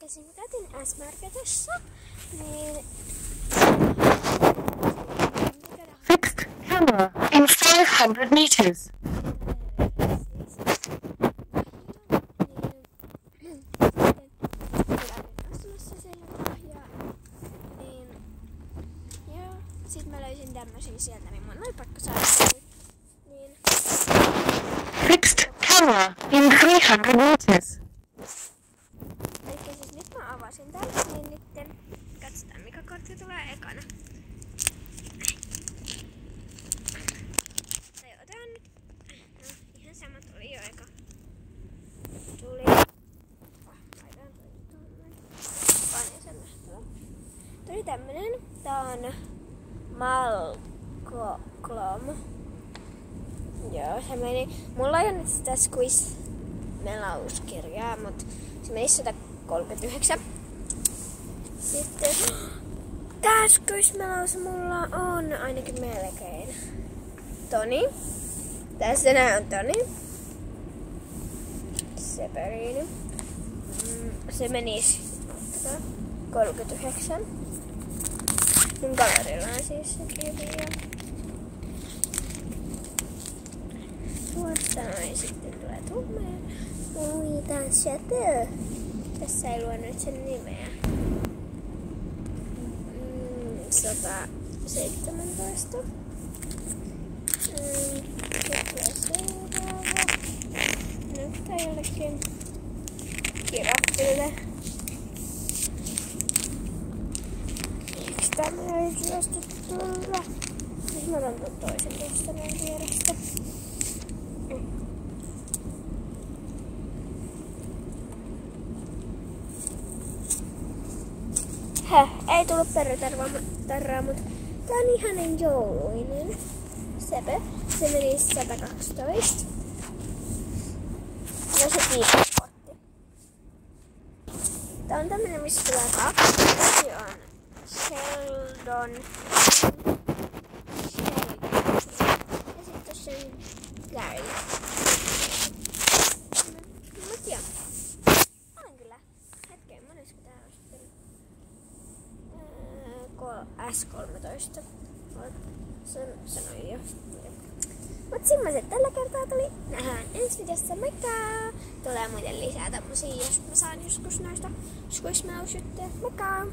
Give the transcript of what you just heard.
Elikkä mä käytin S-Marketissa, niin... Fixed camera in 500 meters. Sitten mä löysin tämmösiä sieltä, niin mun oli pakko saada niin. Fixed camera in 300 meters. Elikkä siis nyt mä avasin tän, niin nytten katsotaan mikä kortti tulee ekana. Tai otetaan nyt. No, ihan sama tuli jo eka. Tuli. Laitan toi tuonne. Panen sen nähtävä. Tuli tämmönen. Tää on Malcolm. Joo, se meni. Mulla ei ole nyt sitä Squish-melauskirjaa, mut se meni 139. Sitten tää Squish-melaus mulla on ainakin melkein. Toni. Tässä nää on Toni. Severini. Se meni 39. Mun kaverilla on siis se kirja. Tuosta noin sitten tulee tummeen. Ui, tää on Chateau. Tässä ei lue nyt sen nimeä. 117. Sitten seuraava. Nyt tää jollekin kirappille. Miksi tämä ei suostu tulla? Nyt mä otan tuon toisen tuosta näin vierestä. Ei tullut perrytarraa, mutta tää on ihanen jouluinen. Sepe. Se meni 112. Ja se kiitos-kortti. Tää on tämmönen, missä tulee 2. Se on Sheldon. Ja sit tossa on Gary. Mut joo. Olen kyllä. Hetken, monesko tää on sitten? S13. Sanoin jo. Mut semmoset tällä kertaa tuli. Nähdään ensi videossa. Moikka! Tulee muuten lisää tämmösiä, jos mä saan joskus noista Squish-melausjuttuja. Moikka!